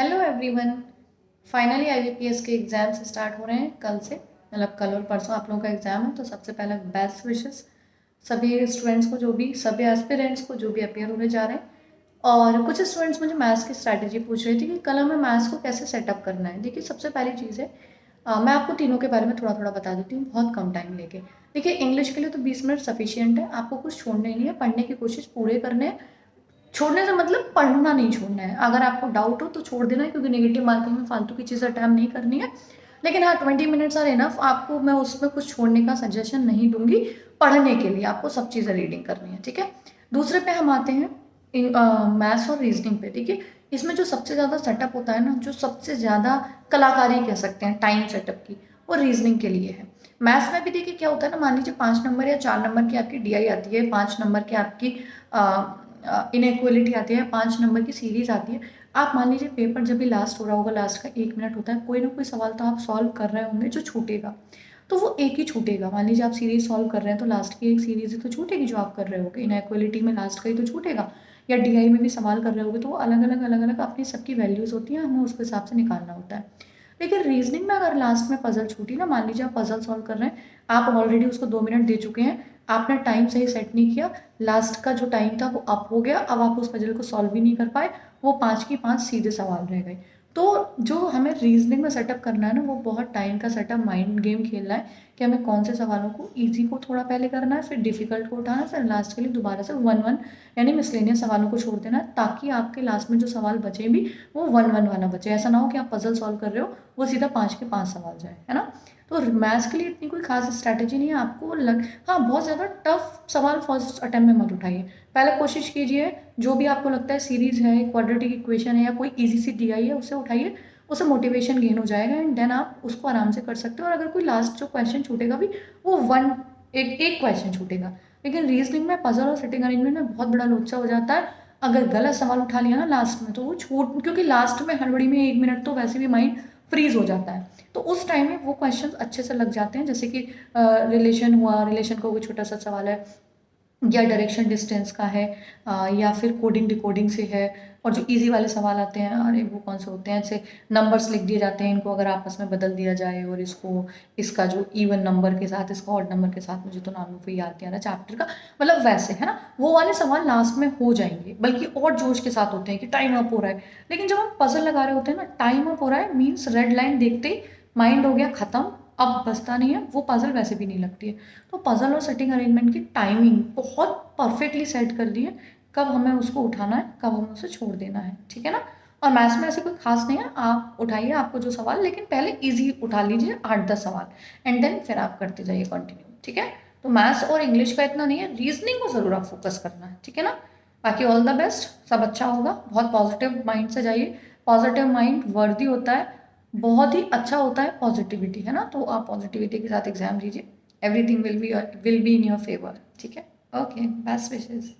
Hello everyone. Finally IBPS के exams start हो रहे हैं कल से, मतलब कल और परसों आप लोगों का एग्ज़ाम है। तो सबसे पहले बेस्ट विशेस सभी स्टूडेंट्स को, जो भी सभी एस्पिरेंट्स को जो भी अपेयर होने जा रहे हैं। और कुछ स्टूडेंट्स मुझे मैथ्स की स्ट्रैटेजी पूछ रही थी कि कल हमें मैथ्स को कैसे सेटअप करना है। देखिए, सबसे पहली चीज़ है, मैं आपको तीनों के बारे में थोड़ा थोड़ा बता देती हूँ बहुत कम टाइम लेके। देखिए, इंग्लिश के लिए तो 20 मिनट सफिशियंट है, आपको कुछ छोड़ना ही नहीं है, पढ़ने की कोशिश पूरे करने हैं। छोड़ने से मतलब पढ़ना नहीं छोड़ना है। अगर आपको डाउट हो तो छोड़ देना है, क्योंकि नेगेटिव मार्किंग में फालतू की चीज़ अटैम्प्ट नहीं करनी है। लेकिन हाँ, 20 मिनट्स आर इनफ। आपको मैं उसमें कुछ छोड़ने का सजेशन नहीं दूंगी। पढ़ने के लिए आपको सब चीज़ें रीडिंग करनी है, ठीक है। दूसरे पे हम आते हैं मैथ्स और रीजनिंग पे। देखिए, इसमें जो सबसे ज़्यादा सेटअप होता है ना, जो सबसे ज़्यादा कलाकारी कह सकते हैं टाइम सेटअप की, वो रीजनिंग के लिए है। मैथ्स में भी देखिए क्या होता है ना, मान लीजिए 5 नंबर या 4 नंबर की आपकी डीआई आती है, 5 नंबर की आपकी इनइक्वलिटी आती है, 5 नंबर की सीरीज आती है। आप मान लीजिए पेपर जब भी लास्ट हो रहा होगा, लास्ट का 1 मिनट होता है, कोई ना कोई सवाल तो आप सॉल्व कर रहे होंगे जो छूटेगा। तो वो एक ही छूटेगा। मान लीजिए आप सीरीज सॉल्व कर रहे हैं, तो लास्ट की एक सीरीज ही तो छूटेगी जो आप कर रहे होगे। इनइक्वलिटी में लास्ट का ही तो छूटेगा। या डीआई में भी सवाल कर रहे होगे, तो वो अलग अलग अपनी सबकी वैल्यूज होती हैं, हमें उसके हिसाब से निकालना होता है। लेकिन रीजनिंग में अगर लास्ट में पजल छूटी ना, मान लीजिए आप पजल सॉल्व कर रहे हैं, आप ऑलरेडी उसको 2 मिनट दे चुके हैं, आपने टाइम सही सेट नहीं किया, लास्ट का जो टाइम था वो अप हो गया, अब आप उस पजल को सॉल्व भी नहीं कर पाए, वो 5 की 5 सीधे सवाल रह गए। तो जो हमें रीजनिंग में सेटअप करना है ना, वो बहुत टाइम का सेटअप, माइंड गेम खेलना है कि हमें कौन से सवालों को ईजी को थोड़ा पहले करना है, फिर डिफिकल्ट को उठाना है, फिर लास्ट के लिए दोबारा से वन वन यानी मिसलेनियस सवालों को छोड़ देना है, ताकि आपके लास्ट में जो सवाल बचे भी वो वन वन वाला बचे। ऐसा ना हो कि आप पजल सॉल्व कर रहे हो, वो सीधा 5 के 5 सवाल जाए, है ना। तो मैथ्स के लिए इतनी कोई खास स्ट्रैटेजी नहीं है आपको हाँ, बहुत ज़्यादा टफ सवाल फर्स्ट अटेम्प्ट में मत उठाइए। पहले कोशिश कीजिए, जो भी आपको लगता है सीरीज है, क्वाड्रेटिक इक्वेशन है, या कोई इजी सी डीआई है, उसे उठाइए। उससे मोटिवेशन गेन हो जाएगा, एंड देन आप उसको आराम से कर सकते हो। और अगर कोई लास्ट जो क्वेश्चन छूटेगा भी, वो एक क्वेश्चन छूटेगा। लेकिन रीजनिंग में पजल और सिटिंग अरेंजमेंट में बहुत बड़ा लोचा हो जाता है। अगर गलत सवाल उठा लिया ना लास्ट में, तो वो छूट, क्योंकि लास्ट में हड़बड़ी में 1 मिनट तो वैसे भी माइंड फ्रीज हो जाता है। तो उस टाइम में वो क्वेश्चंस अच्छे से लग जाते हैं, जैसे कि रिलेशन हुआ, रिलेशन का कोई छोटा सा सवाल है, या डायरेक्शन डिस्टेंस का है, या फिर कोडिंग डिकोडिंग से है। और जो इजी वाले सवाल आते हैं, अरे वो कौन से होते हैं, जैसे नंबर्स लिख दिए जाते हैं, इनको अगर आपस में बदल दिया जाए, और इसको इसका जो इवन नंबर के साथ, इसका ऑड नंबर के साथ, मुझे तो नाम कोई याद नहीं आ रहा चैप्टर का, मतलब वैसे, है ना। वो वाले सवाल लास्ट में हो जाएंगे, बल्कि और जोश के साथ होते हैं कि टाइम अप हो रहा है। लेकिन जब हम पजल लगा रहे होते हैं ना, टाइम अप हो रहा है मीन्स रेड लाइन देखते ही माइंड हो गया खत्म, अब बचता नहीं है, वो पजल वैसे भी नहीं लगती है। तो पजल और सेटिंग अरेंजमेंट की टाइमिंग बहुत परफेक्टली सेट कर दी है, कब हमें उसको उठाना है, कब हमें उसे छोड़ देना है, ठीक है ना। और मैथ्स में ऐसे कोई खास नहीं है, आप उठाइए आपको जो सवाल, लेकिन पहले इजी उठा लीजिए 8-10 सवाल, एंड देन फिर आप करते जाइए कंटिन्यू, ठीक है। तो मैथ्स और इंग्लिश का इतना नहीं है, रीजनिंग को ज़रूर आप फोकस करना है, ठीक है ना। बाकी ऑल द बेस्ट, सब अच्छा होगा। बहुत पॉजिटिव माइंड से जाइए, पॉजिटिव माइंड वर्दी होता है, बहुत ही अच्छा होता है पॉजिटिविटी, है ना। तो आप पॉजिटिविटी के साथ एग्जाम दीजिए, everything will be in your favour, ठीक है। Okay, best wishes.